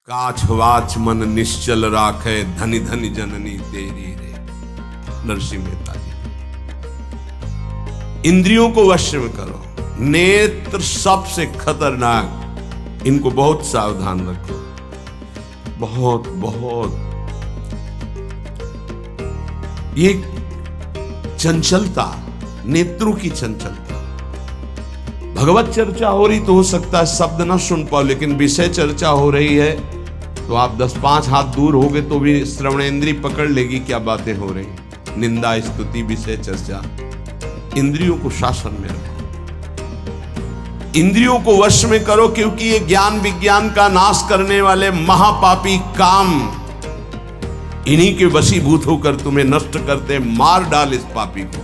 काछ वाच मन निश्चल राखे, धनि धनि जननी तेरी रे। नरसिंह मेहता जी। इंद्रियों को वश में करो। नेत्र सबसे खतरनाक, इनको बहुत सावधान रखो। बहुत बहुत ये चंचलता, नेत्रों की चंचलता। भगवत चर्चा हो रही तो हो सकता है शब्द ना सुन पाओ, लेकिन विषय चर्चा हो रही है तो आप 10-5 हाथ दूर होगे तो भी श्रवणेंद्री पकड़ लेगी क्या बातें हो रही। निंदा, स्तुति, विषय चर्चा। इंद्रियों को शासन में रखो, इंद्रियों को वश में करो, क्योंकि ये ज्ञान विज्ञान का नाश करने वाले महापापी काम इन्हीं के वशीभूत होकर तुम्हें नष्ट करते। मार डाल इस पापी को।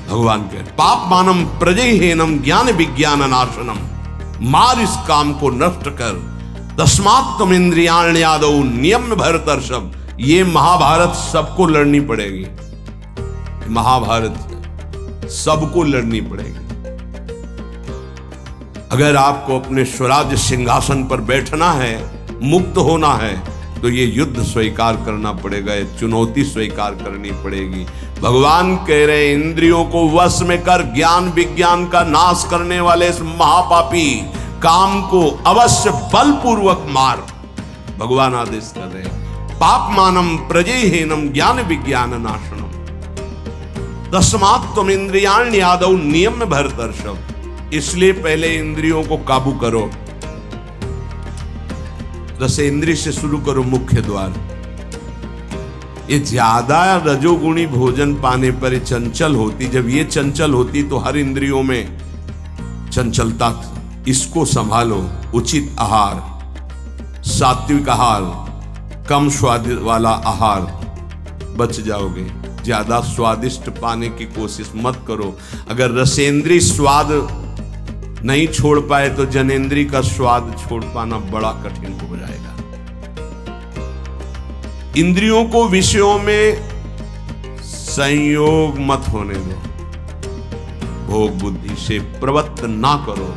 भगवान कह पाप मानम प्रजहेनम ज्ञान विज्ञान नाशनम। मार इस काम को नष्ट कर। तस्मात् तुम इंद्रियाण्यादौ नियम्य भरतर्षभ। ये महाभारत सबको लड़नी पड़ेगी। महाभारत सबको लड़नी पड़ेगी। अगर आपको अपने स्वराज्य सिंहासन पर बैठना है, मुक्त होना है, तो ये युद्ध स्वीकार करना पड़ेगा, ये चुनौती स्वीकार करनी पड़ेगी। भगवान कह रहे इंद्रियों को वश में कर, ज्ञान विज्ञान का नाश करने वाले इस महापापी काम को अवश्य बलपूर्वक मार। भगवान आदेश कर रहे पाप मानम प्रजहेनम ज्ञान विज्ञान नाशनम। तस्मात् तुम इंद्रियाण्यादौ नियम्य भरतर्षभ। इसलिए पहले इंद्रियों को काबू करो। रसेंद्रिय से शुरू करो, मुख्य द्वार। ये ज्यादा रजोगुणी भोजन पाने पर चंचल होती। जब ये चंचल होती तो हर इंद्रियों में चंचलता। इसको संभालो। उचित आहार, सात्विक आहार, कम स्वाद वाला आहार, बच जाओगे। ज्यादा स्वादिष्ट पाने की कोशिश मत करो। अगर रसेंद्रिय स्वाद नहीं छोड़ पाए तो जनेंद्री का स्वाद छोड़ पाना बड़ा कठिन हो जाएगा। इंद्रियों को विषयों में संयोग मत होने दो। भोग बुद्धि से प्रवृत्त ना करो।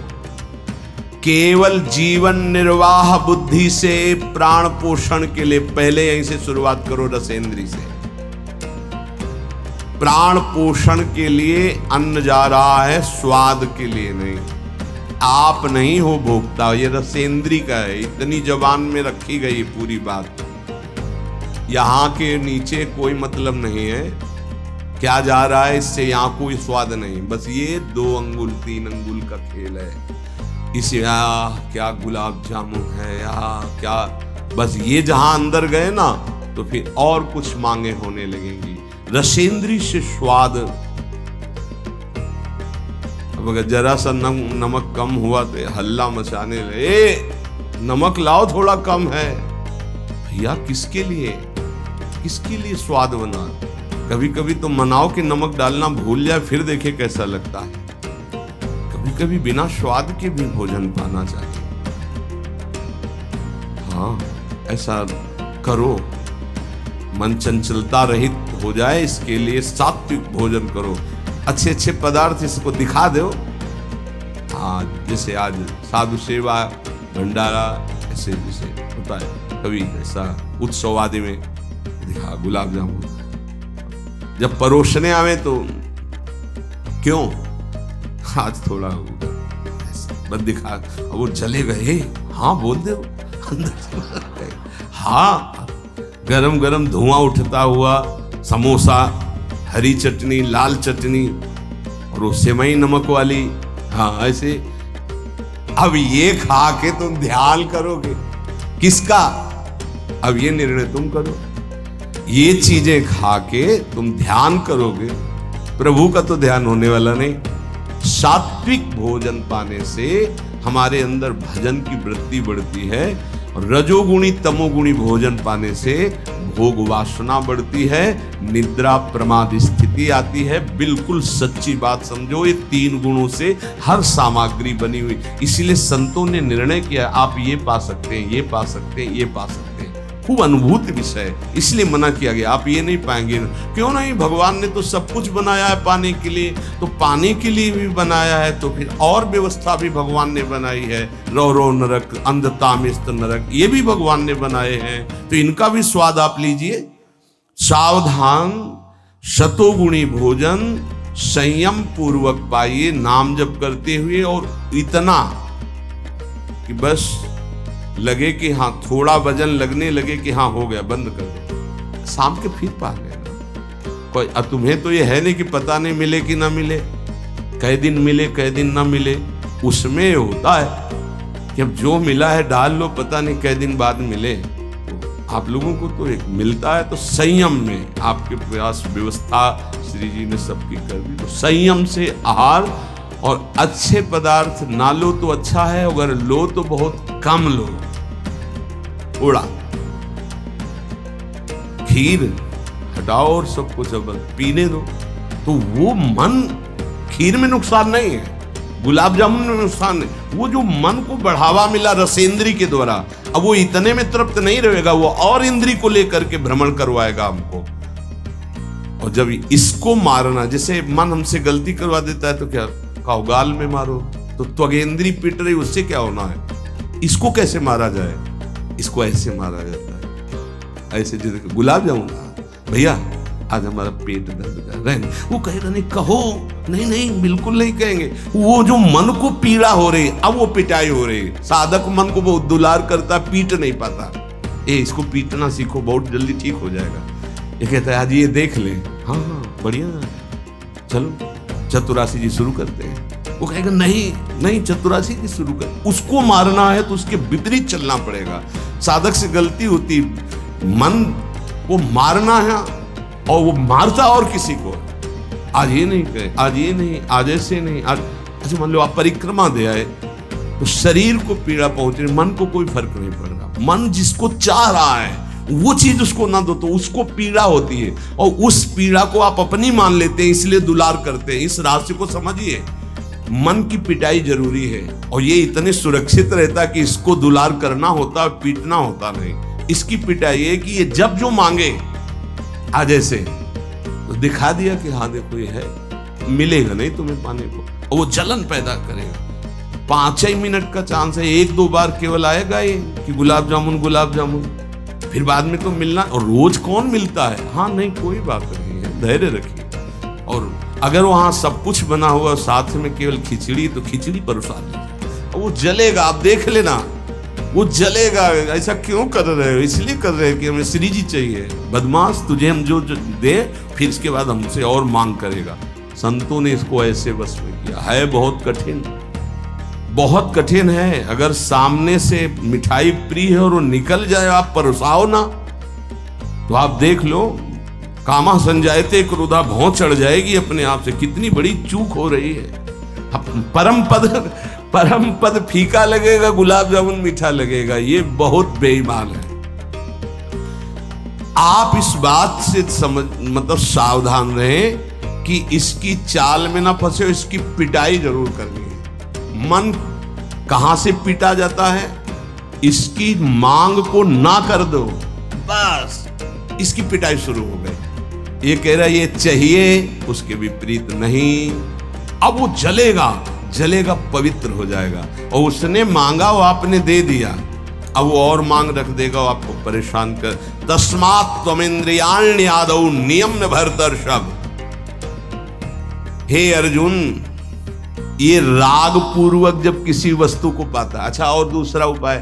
केवल जीवन निर्वाह बुद्धि से प्राण पोषण के लिए पहले यहीं से शुरुआत करो, रसेंद्री से। प्राण पोषण के लिए अन्न जा रहा है, स्वाद के लिए नहीं। आप नहीं हो भोक्ता, ये रसेंद्री का है। इतनी जबान में रखी गई पूरी बात। यहां के नीचे कोई मतलब नहीं है क्या जा रहा है, इससे यहां कोई स्वाद नहीं। बस ये 2 अंगुल 3 अंगुल का खेल है। इसे क्या गुलाब जामुन है या क्या, बस ये जहां अंदर गए ना तो फिर और कुछ मांगे होने लगेंगी। रसेंद्री से स्वाद। अगर जरा सा नमक कम हुआ तो हल्ला मचाने लगे, नमक लाओ थोड़ा कम है। भैया किसके लिए स्वाद बना। कभी कभी तो मनाओ कि नमक डालना भूल जाए, फिर देखे कैसा लगता है। कभी कभी बिना स्वाद के भी भोजन पाना चाहिए। हाँ, ऐसा करो। मन चंचलता रहित हो जाए, इसके लिए सात्विक भोजन करो। अच्छे अच्छे पदार्थ इसको दिखा दो। हाँ, जैसे आज साधु सेवा, भंडारा, ऐसे जैसे होता है कभी ऐसा उत्सव आदि में दिखा गुलाब जामुन। जब परोसने आवे तो क्यों आज थोड़ा बस दिखा, वो चले गए। हाँ बोल दो हाँ, गरम गरम धुआं उठता हुआ समोसा, हरी चटनी, लाल चटनी और वो सेवई नमक वाली। हाँ ऐसे। अब ये खा के तुम ध्यान करोगे किसका? अब ये निर्णय तुम करो। ये चीजें खा के तुम ध्यान करोगे, प्रभु का तो ध्यान होने वाला नहीं। सात्विक भोजन पाने से हमारे अंदर भजन की वृत्ति बढ़ती है, और रजोगुणी तमोगुणी भोजन पाने से भोग वासना बढ़ती है, निद्रा प्रमाद स्थिति आती है। बिल्कुल सच्ची बात समझो, ये 3 गुणों से हर सामग्री बनी हुई। इसीलिए संतों ने निर्णय किया आप ये पा सकते हैं, ये पा सकते हैं, ये पा सकते हैं। खूब अनुभूति विषय है, इसलिए मना किया गया। आप ये नहीं पाएंगे। क्यों नहीं, भगवान ने तो सब कुछ बनाया है पाने के लिए, तो पाने के लिए भी बनाया है, तो फिर और व्यवस्था भी भगवान ने बनाई है। रो रो नरक, अंधतामिस्त नरक, ये भी भगवान ने बनाए हैं, तो इनका भी स्वाद आप लीजिए। सावधान, शतोगुणी भोजन संयम पूर्वक पाइए, नाम जप करते हुए, और इतना कि बस लगे कि हाँ, थोड़ा वजन लगने लगे कि हाँ हो गया, बंद कर दो, शाम के फिर पा लेना। कोई तुम्हें तो ये है नहीं कि पता नहीं मिले कि ना मिले, कई दिन मिले कई दिन ना मिले, उसमें होता है कि अब जो मिला है डाल लो, पता नहीं कई दिन बाद मिले। आप लोगों को तो एक मिलता है, तो संयम में आपके प्रयास व्यवस्था श्री जी ने सबकी कर दी। तो संयम से आहार, और अच्छे पदार्थ ना लो तो अच्छा है, अगर लो तो बहुत कम लो। उड़ा खीर हटाओ और सब कुछ अब पीने दो, तो वो मन, खीर में नुकसान नहीं है, गुलाब जामुन में नुकसान नहीं, वो जो मन को बढ़ावा मिला रसेंद्री के द्वारा, अब वो इतने में तृप्त नहीं रहेगा, वो और इंद्री को लेकर के भ्रमण करवाएगा हमको। और जब इसको मारना, जैसे मन हमसे गलती करवा देता है तो क्या कहो, गाल में मारो, तो त्वगेंद्री पिट रही, उससे क्या होना है। इसको कैसे मारा जाए, इसको ऐसे मारा जाता है, ऐसे जैसे गुलाब जामुन, भैया आज हमारा पेट दर्द कर रहा है, वो कहेगा नहीं, कहो नहीं नहीं बिल्कुल नहीं कहेंगे। वो जो मन को पीड़ा हो रही, अब वो पिटाई हो रही, साधक मन को बहुत दुलार करता, पीट नहीं पाता। इसको पीटना सीखो, बहुत जल्दी ठीक हो जाएगा। ये कहता है आज ये देख ले, हाँ हाँ बढ़िया, चलो चतुरासी जी शुरू करते हैं। वो कहेगा नहीं नहीं चतुरासी जी शुरू कर। उसको मारना है तो उसके विपरीत चलना पड़ेगा। साधक से गलती होती, मन को मारना है और वो मारता और किसी को। आज ये नहीं कहे, आज ये नहीं, आज ऐसे नहीं, आज अच्छा मान लो आप परिक्रमा दे आए, तो शरीर को पीड़ा पहुंच रही, मन को कोई फर्क नहीं पड़ रहा। मन जिसको चाह रहा है वो चीज उसको ना दो तो उसको पीड़ा होती है, और उस पीड़ा को आप अपनी मान लेते हैं, इसलिए दुलार करते हैं। इस रहस्य को समझिए, मन की पिटाई जरूरी है, और ये इतने सुरक्षित रहता है कि इसको दुलार करना होता है, पीटना होता नहीं। इसकी पिटाई है कि ये जब जो मांगे आज ऐसे, तो दिखा दिया कि हाँ देखो ये है, मिलेगा नहीं तुम्हें पाने को, और वो जलन पैदा करेगा। 5 ही मिनट का चांस है, 1-2 बार केवल आएगा ये कि गुलाब जामुन, फिर बाद में तो मिलना। और रोज कौन मिलता है, हाँ नहीं कोई बात नहीं है, धैर्य रखिए। और अगर वहां सब कुछ बना हुआ साथ में केवल खिचड़ी, तो खिचड़ी परोसा लीजिए, वो जलेगा, आप देख लेना वो जलेगा। ऐसा क्यों कर रहे हो, इसलिए कर रहे हैं कि हमें श्री जी चाहिए। बदमाश, तुझे हम जो दे, फिर इसके बाद हमसे और मांग करेगा। संतों ने इसको ऐसे बस में किया है। बहुत कठिन, बहुत कठिन है। अगर सामने से मिठाई प्रिय है और वो निकल जाए, आप परोसाओ ना, तो आप देख लो, कामा संजायते क्रोधा, भौं चढ़ जाएगी अपने आप से। कितनी बड़ी चूक हो रही है। परम पद फीका लगेगा, गुलाब जामुन मीठा लगेगा, ये बहुत बेईमान है। आप इस बात से मतलब सावधान रहें कि इसकी चाल में ना फंसे, इसकी पिटाई जरूर करनी है। मन कहां से पीटा जाता है, इसकी मांग को ना कर दो, बस इसकी पिटाई शुरू हो गई। ये कह रहा है ये चाहिए, उसके विपरीत नहीं। अब वो जलेगा, पवित्र हो जाएगा। और उसने मांगा, वो आपने दे दिया, अब वो और मांग रख देगा, वो आपको परेशान कर। तस्मात् त्वमिन्द्रियाण्यादौ नियम्य भरतर्षभ। हे अर्जुन, ये राग पूर्वक जब किसी वस्तु को पाता। अच्छा, और दूसरा उपाय,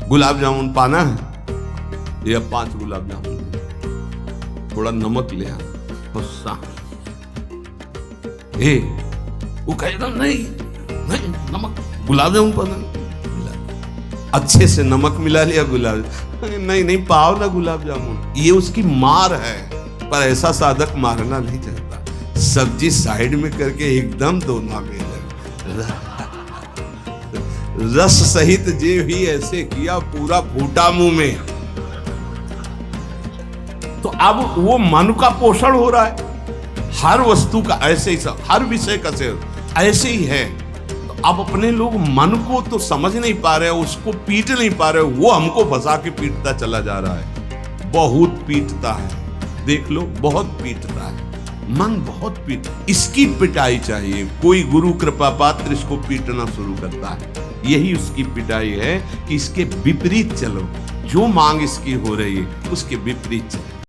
गुलाब जामुन पाना है, ये 5 गुलाब जामुन, थोड़ा नमक ले आना, वो कहेगा नहीं नमक, गुलाब जामुन पाना, अच्छे से नमक मिला लिया, गुलाब नहीं पाओ ना गुलाब जामुन। ये उसकी मार है, पर ऐसा साधक मारना नहीं चाहता। सब्जी साइड में करके एकदम दोना में रस सहित जे भी ऐसे किया, पूरा फूटा मुंह में। तो अब वो मन का पोषण हो रहा है। हर वस्तु का ऐसे ही, सब हर विषय का से ऐसे ही है। तो अब अपने लोग मन को तो समझ नहीं पा रहे, उसको पीट नहीं पा रहे, वो हमको फंसा के पीटता चला जा रहा है। बहुत पीटता है, देख लो, बहुत पीटता है मन, बहुत पीट। इसकी पिटाई चाहिए। कोई गुरु कृपा पात्र इसको पीटना शुरू करता है, यही उसकी पिटाई है कि इसके विपरीत चलो, जो मांग इसकी हो रही है उसके विपरीत चलो।